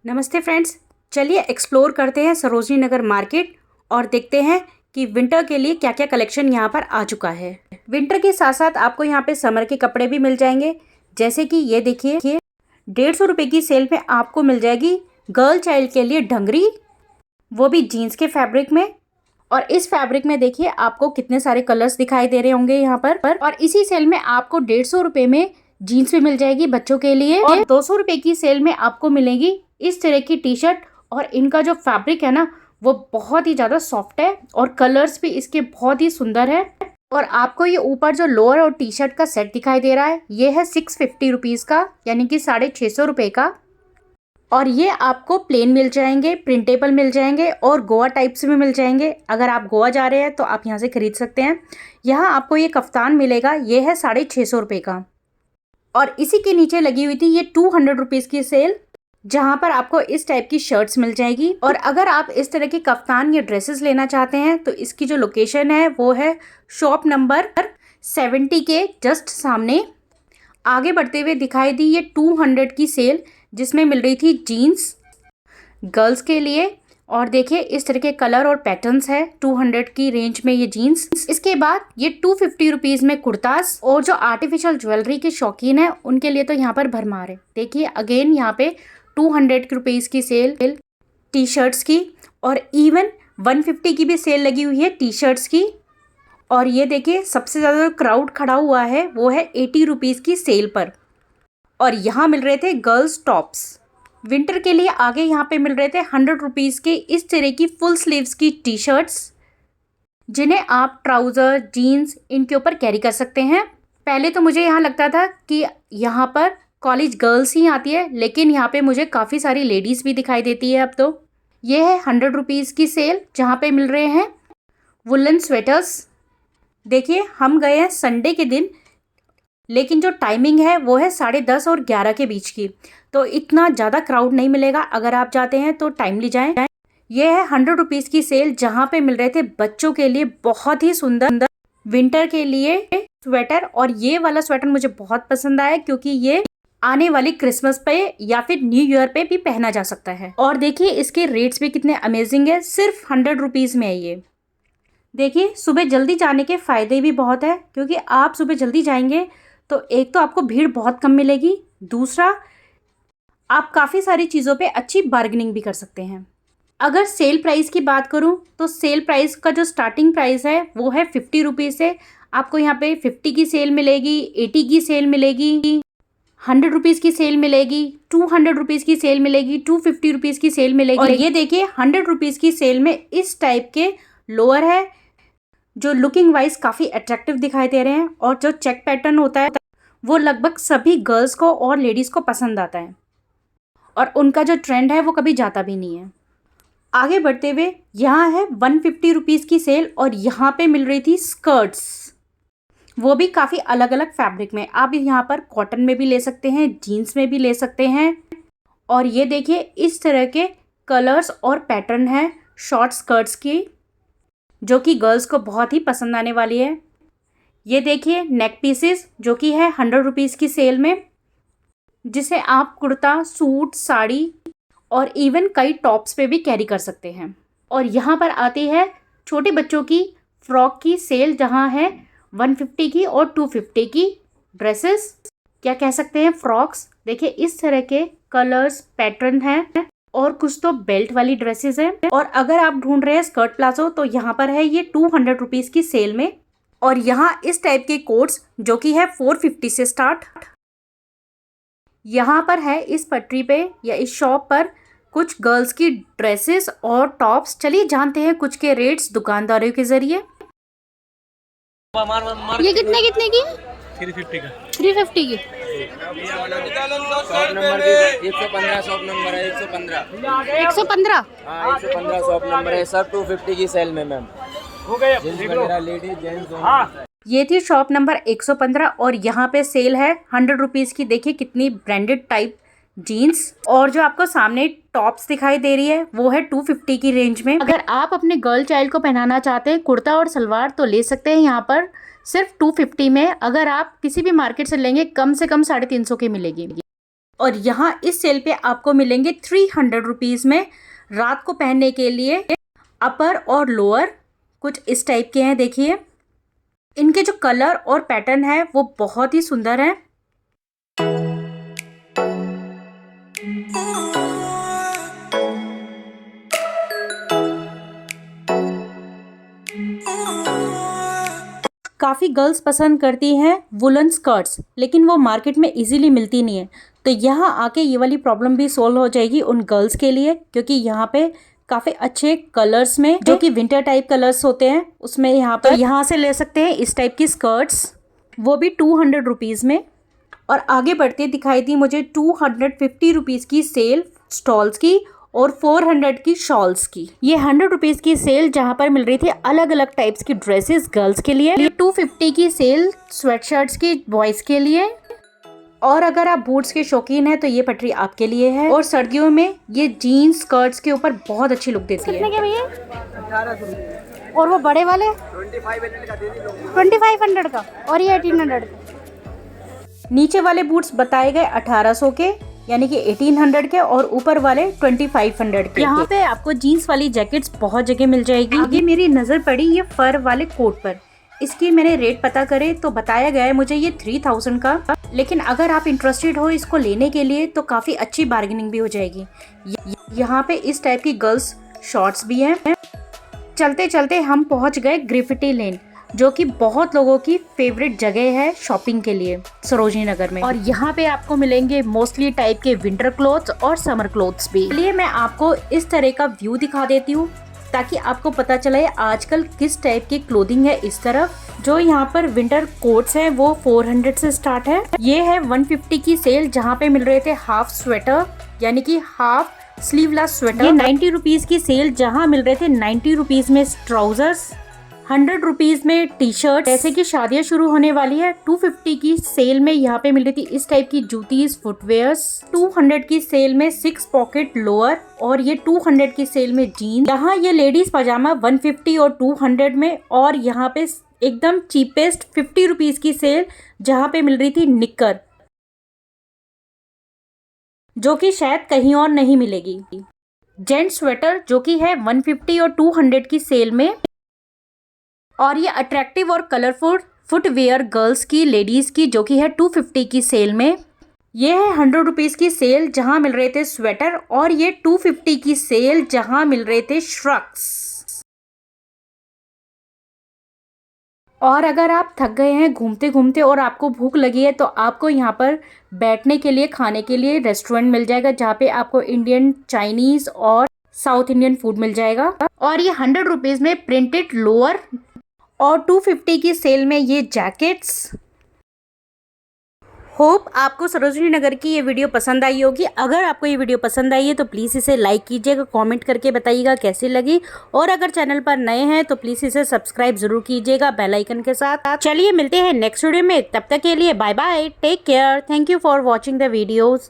नमस्ते फ्रेंड्स, चलिए एक्सप्लोर करते हैं सरोजनी नगर मार्केट और देखते हैं कि विंटर के लिए क्या क्या कलेक्शन यहाँ पर आ चुका है। विंटर के साथ साथ आपको यहाँ पे समर के कपड़े भी मिल जाएंगे। जैसे कि ये देखिए 150 रुपये की सेल में आपको मिल जाएगी गर्ल चाइल्ड के लिए ढंगरी, वो भी जीन्स के फैब्रिक में। और इस फैब्रिक में देखिए आपको कितने सारे कलर्स दिखाई दे रहे होंगे यहाँ पर। और इसी सेल में आपको 150 रुपये में जीन्स भी मिल जाएगी बच्चों के लिए, और 200 रुपये की सेल में आपको मिलेगी इस तरह की टी शर्ट। और इनका जो फैब्रिक है ना वो बहुत ही ज़्यादा सॉफ्ट है और कलर्स भी इसके बहुत ही सुंदर है। और आपको ये ऊपर जो लोअर और टी शर्ट का सेट दिखाई दे रहा है ये है 650 रुपीज़ का, यानी कि 650 रुपये का। और ये आपको प्लेन मिल जाएंगे, प्रिंटेबल मिल जाएंगे और गोवा टाइप से भी मिल जाएंगे। अगर आप गोवा जा रहे हैं तो आप यहाँ से खरीद सकते हैं। यहाँ आपको ये कफ्तान मिलेगा, ये है 650 रुपये का। और इसी के नीचे लगी हुई थी ये 200 रुपीज़ की सेल, जहाँ पर आपको इस टाइप की शर्ट्स मिल जाएगी। और अगर आप इस तरह के कफ्तान या ड्रेसेस लेना चाहते हैं तो इसकी जो लोकेशन है वो है शॉप नंबर 70 के जस्ट सामने। आगे बढ़ते हुए दिखाई दी ये 200 की सेल, जिसमें मिल रही थी जीन्स गर्ल्स के लिए। और देखिए इस तरह के कलर और पैटर्न्स है 200 की रेंज में ये जीन्स। इसके बाद ये 250 रुपीज़ में कुर्तास, और जो आर्टिफिशियल ज्वेलरी के शौकीन है उनके लिए तो यहाँ पर भरमार है। देखिए अगेन यहाँ पे 200 रुपीज़ की सेल टी शर्ट्स की, और इवन 150 की भी सेल लगी हुई है टी शर्ट्स की। और ये देखिए सबसे ज़्यादा जो क्राउड खड़ा हुआ है वो है 80 रुपीज़ की सेल पर। और यहाँ मिल रहे थे गर्ल्स टॉप्स विंटर के लिए। आगे यहाँ पे मिल रहे थे 100 रुपीज़ के इस तरह की फुल स्लीव्स की टी शर्ट्स, जिन्हें आप ट्राउज़र जीन्स इनके ऊपर कैरी कर सकते हैं। पहले तो मुझे यहाँ लगता था कि यहाँ पर कॉलेज गर्ल्स ही आती है, लेकिन यहाँ पे मुझे काफ़ी सारी लेडीज़ भी दिखाई देती है अब तो। ये है 100 रुपीज़ की सेल, जहाँ पे मिल रहे हैं वुलन स्वेटर्स। देखिए हम गए हैं संडे के दिन, लेकिन जो टाइमिंग है वो है 10:30 और 11 के बीच की, तो इतना ज़्यादा क्राउड नहीं मिलेगा। अगर आप जाते हैं तो टाइमली जाएं। ये है 100 रुपीज़ की सेल, जहाँ पे मिल रहे थे बच्चों के लिए बहुत ही सुंदर विंटर के लिए स्वेटर। और ये वाला स्वेटर मुझे बहुत पसंद आया, क्योंकि ये आने वाली क्रिसमस पे या फिर न्यू ईयर पे भी पहना जा सकता है। और देखिए इसके रेट्स भी कितने अमेजिंग है, सिर्फ 100 रुपीज़ में है ये। देखिए सुबह जल्दी जाने के फ़ायदे भी बहुत है, क्योंकि आप सुबह जल्दी जाएंगे तो एक तो आपको भीड़ बहुत कम मिलेगी, दूसरा आप काफ़ी सारी चीज़ों पे अच्छी बार्गेनिंग भी कर सकते हैं। अगर सेल प्राइस की बात करूं तो सेल प्राइस का जो स्टार्टिंग प्राइस है वो है 50 रुपीज़ से। आपको यहाँ पे 50 की सेल मिलेगी, 80 की सेल मिलेगी, 100 रुपीज़ की सेल मिलेगी, 200 रुपीज़ की सेल मिलेगी, 250 रुपीज़ की सेल मिलेगी। और ये देखिए 100 रुपीज़ की सेल में इस टाइप के लोअर है, जो लुकिंग वाइज काफ़ी अट्रैक्टिव दिखाई दे रहे हैं। और जो चेक पैटर्न होता है वो लगभग सभी गर्ल्स को और लेडीज़ को पसंद आता है, और उनका जो ट्रेंड है वो कभी जाता भी नहीं है। आगे बढ़ते हुए यहाँ है 150 रुपीज़ की सेल, और यहाँ पे मिल रही थी स्कर्ट्स, वो भी काफ़ी अलग अलग फैब्रिक में। आप यहाँ पर कॉटन में भी ले सकते हैं, जीन्स में भी ले सकते हैं। और ये देखिए इस तरह के कलर्स और पैटर्न है शॉर्ट स्कर्ट्स की, जो कि गर्ल्स को बहुत ही पसंद आने वाली है। ये देखिए नेक पीसेस, जो कि है 100 रुपीज़ की सेल में, जिसे आप कुर्ता, सूट, साड़ी और इवन कई टॉप्स पे भी कैरी कर सकते हैं। और यहाँ पर आती है छोटे बच्चों की फ्रॉक की सेल, जहाँ है 150 की और 250 की ड्रेसेस, क्या कह सकते हैं, फ्रॉक्स। देखिए इस तरह के कलर्स पैटर्न हैं, और कुछ तो बेल्ट वाली ड्रेसेस हैं। और अगर आप ढूंढ रहे हैं स्कर्ट प्लाजो तो यहाँ पर है ये 200 रुपीज़ की सेल में। और यहाँ इस टाइप के कोट्स, जो कि है 450 से स्टार्ट। यहाँ पर है इस पटरी पे या इस शॉप पर कुछ गर्ल्स की ड्रेसेस और टॉप्स। चलिए जानते हैं कुछ के रेट्स दुकानदारों के जरिए। ये कितने कितने की? 350 का 350 की। शॉप नंबर 115 शॉप नंबर है 115 115। हाँ 115 शॉप नंबर है सर। 250 की सेल में मैम हो गया। जींस वगैरह लेडीज जेंट्स दोनों। ये थी शॉप नंबर 115, और यहाँ पे सेल है 100 रुपीज़ की। देखिए कितनी ब्रांडेड टाइप जीन्स। और जो आपको सामने टॉप्स दिखाई दे रही है वो है 250 की रेंज में। अगर आप अपने गर्ल चाइल्ड को पहनाना चाहते हैं कुर्ता और सलवार तो ले सकते हैं यहाँ पर सिर्फ 250 में। अगर आप किसी भी मार्केट से लेंगे कम से कम 350 की मिलेगी। और यहाँ इस सेल पे आपको मिलेंगे 300 रुपीज़ में रात को पहनने के लिए अपर और लोअर कुछ इस टाइप के हैं। देखिए इनके जो कलर और पैटर्न है वो बहुत ही सुंदर है। काफ़ी गर्ल्स पसंद करती हैं वुलन स्कर्ट्स, लेकिन वो मार्केट में इजीली मिलती नहीं है। तो यहाँ आके ये वाली प्रॉब्लम भी सॉल्व हो जाएगी उन गर्ल्स के लिए, क्योंकि यहाँ पे काफ़ी अच्छे कलर्स में जो कि विंटर टाइप कलर्स होते हैं उसमें यहाँ पर यहाँ से ले सकते हैं इस टाइप की स्कर्ट्स, वो भी 200 रुपीज़ में। और आगे बढ़ते दिखाई दी मुझे 250 रुपीज़ की सेल स्टॉल्स की और 400 की शॉल्स की। ये 100 रुपीज़ की सेल जहाँ पर मिल रही थी अलग अलग टाइप्स की ड्रेसेस गर्ल्स के लिए। 250 की सेल स्वेटशर्ट्स की बॉयज़ के लिए। और अगर आप बूट्स के शौकीन हैं तो ये पटरी आपके लिए है। और सर्दियों में ये जीन्स स्कर्ट्स के ऊपर बहुत अच्छी लुक देती है। कितने के भैया? 1800। और वो बड़े वाले 2500 का और ये 1800 का। नीचे वाले बूट्स बताए गए 1800 के यानी कि 1800 के और ऊपर वाले 2500 के। यहाँ पे आपको जीन्स वाली जैकेट्स बहुत जगह मिल जाएगी। आगे मेरी नज़र पड़ी ये फर वाले कोट पर। इसकी मैंने रेट पता करे तो बताया गया है मुझे ये 3000 का, लेकिन अगर आप इंटरेस्टेड हो इसको लेने के लिए तो काफ़ी अच्छी बार्गेनिंग भी हो जाएगी। यहाँ पे इस टाइप की गर्ल्स शॉर्ट्स भी हैं। चलते चलते हम पहुँच गए ग्रिफिटी लेन, जो कि बहुत लोगों की फेवरेट जगह है शॉपिंग के लिए सरोजनी नगर में। और यहाँ पे आपको मिलेंगे मोस्टली टाइप के विंटर क्लोथ्स और समर क्लोथ्स भी। चलिए मैं आपको इस तरह का व्यू दिखा देती हूँ ताकि आपको पता चले आजकल किस टाइप की क्लोथिंग है। इस तरफ जो यहाँ पर विंटर कोट्स हैं वो 400 से स्टार्ट है। ये है 150 की सेल जहाँ पे मिल रहे थे हाफ स्वेटर यानी कि हाफ स्लीवलेस स्वेटर। ये 90 रुपीज़ की सेल जहाँ मिल रहे थे 90 रुपीज़ में ट्राउजर्स, 100 रुपीज़ में टी शर्ट। जैसे कि शादियाँ शुरू होने वाली है 250 की सेल में यहाँ पे मिल रही थी इस टाइप की जूतीज फुटवेयर्स। 200 की सेल में 6 पॉकेट लोअर और ये 200 की सेल में जीन्स। यहाँ ये लेडीज पजामा 150 और 200 में। और यहाँ पे एकदम चीपेस्ट 50 रुपीज़ की सेल जहाँ पे मिल रही थी निक्कर, जो कि शायद कहीं और नहीं मिलेगी। जेंट्स स्वेटर जो कि है 150 और 200 की सेल में। और ये अट्रैक्टिव और कलरफुल फुटवेयर गर्ल्स की लेडीज़ की जो कि है 250 की सेल में। ये है 100 रुपीज़ की सेल जहाँ मिल रहे थे स्वेटर और ये 250 की सेल जहाँ मिल रहे थे श्रक्स। और अगर आप थक गए हैं घूमते घूमते और आपको भूख लगी है तो आपको यहाँ पर बैठने के लिए खाने के लिए रेस्टोरेंट मिल जाएगा जहाँ पे आपको इंडियन, चाइनीज़ और साउथ इंडियन फूड मिल जाएगा। और ये 100 रुपीज़ में प्रिंटेड लोअर और 250 की सेल में ये जैकेट्स। होप आपको सरोजनी नगर की ये वीडियो पसंद आई होगी। अगर आपको ये वीडियो पसंद आई है तो प्लीज़ इसे लाइक कीजिएगा, कमेंट करके बताइएगा कैसी लगी। और अगर चैनल पर नए हैं तो प्लीज़ इसे सब्सक्राइब जरूर कीजिएगा बेल आइकन के साथ। चलिए मिलते हैं नेक्स्ट वीडियो में, तब तक के लिए bye bye, take care, thank you for watching the videos.